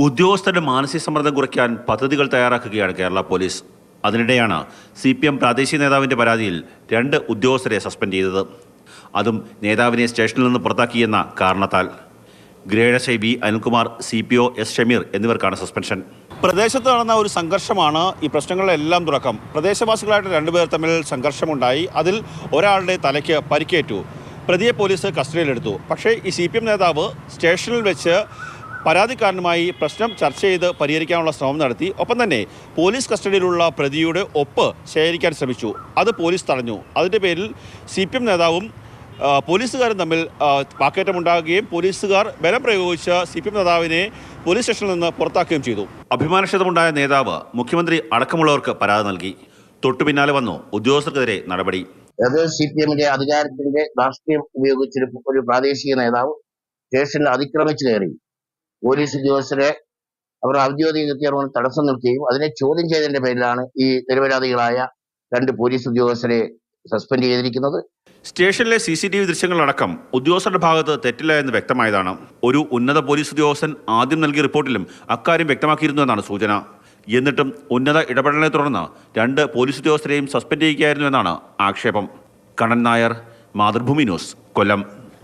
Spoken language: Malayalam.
ഉദ്യോഗസ്ഥരുടെ മാനസിക സമ്മർദ്ദം കുറയ്ക്കാൻ പദ്ധതികൾ തയ്യാറാക്കുകയാണ് കേരള പോലീസ്. അതിനിടെയാണ് CPM പ്രാദേശിക നേതാവിൻ്റെ പരാതിയിൽ 2 ഉദ്യോഗസ്ഥരെ സസ്പെൻഡ് ചെയ്തത്. അതും നേതാവിനെ സ്റ്റേഷനിൽ നിന്ന് പുറത്താക്കിയെന്ന കാരണത്താൽ. Grade SI B Anilkumar, CPO S Shameer എന്നിവർക്കാണ് സസ്പെൻഷൻ. പ്രദേശത്ത് നടന്ന ഒരു സംഘർഷമാണ് ഈ പ്രശ്നങ്ങളിലെല്ലാം തുടക്കം. പ്രദേശവാസികളായിട്ട് 2 പേർ തമ്മിൽ സംഘർഷമുണ്ടായി. അതിൽ ഒരാളുടെ തലയ്ക്ക് പരിക്കേറ്റു. പ്രതിയെ പോലീസ് കസ്റ്റഡിയിലെടുത്തു. പക്ഷേ ഈ CPM നേതാവ് സ്റ്റേഷനിൽ വെച്ച് പരാതിക്കാരനുമായി പ്രശ്നം ചർച്ച ചെയ്ത് പരിഹരിക്കാനുള്ള ശ്രമം നടത്തി. ഒപ്പം തന്നെ പോലീസ് കസ്റ്റഡിയിലുള്ള പ്രതിയുടെ ഒപ്പ് ശേഖരിക്കാൻ ശ്രമിച്ചു. അത് പോലീസ് തടഞ്ഞു. അതിൻ്റെ പേരിൽ CPM നേതാവും പോലീസുകാരും തമ്മിൽ വാക്കേറ്റമുണ്ടാകുകയും പോലീസുകാർ ബലം പ്രയോഗിച്ച് CPM നേതാവിനെ പോലീസ് സ്റ്റേഷനിൽ നിന്ന് പുറത്താക്കുകയും ചെയ്തു. അഭിമാനക്ഷതമുണ്ടായ നേതാവ് മുഖ്യമന്ത്രി അടക്കമുള്ളവർക്ക് പരാതി നൽകി. തൊട്ടു പിന്നാലെ വന്നു ഉദ്യോഗസ്ഥർക്കെതിരെ നടപടി. അത് CPMന്റെ അധികാരത്തിന്റെ രാഷ്ട്രീയം ഉപയോഗിച്ചൊരു പ്രാദേശിക നേതാവ് സ്റ്റേഷനിൽ അതിക്രമിച്ചു കയറി പോലീസ് ഉദ്യോഗസ്ഥരെ അവർ ഔദ്യോഗിക കൃത്യമാണ് തടസ്സം നിർത്തുകയും അതിനെ ചോദ്യം ചെയ്തതിന്റെ പേരിലാണ് ഈ നിരപരാധികളായ 2 പോലീസ് ഉദ്യോഗസ്ഥരെ സസ്പെൻഡ് ചെയ്തിരിക്കുന്നത്. സ്റ്റേഷനിലെ CCTV ദൃശ്യങ്ങളടക്കം ഉദ്യോഗസ്ഥരുടെ ഭാഗത്ത് തെറ്റില്ല എന്ന് വ്യക്തമായതാണ്. ഒരു ഉന്നത പോലീസ് ഉദ്യോഗസ്ഥൻ ആദ്യം നൽകിയ റിപ്പോർട്ടിലും അക്കാര്യം വ്യക്തമാക്കിയിരുന്നു എന്നാണ് സൂചന. എന്നിട്ടും ഉന്നത ഇടപെടലിനെ തുടർന്ന് 2 പോലീസ് ഉദ്യോഗസ്ഥരെയും സസ്പെൻഡ് ചെയ്യുകയായിരുന്നു എന്നാണ് ആക്ഷേപം. കണ്ണൻ നായർ, മാതൃഭൂമി ന്യൂസ്, കൊല്ലം.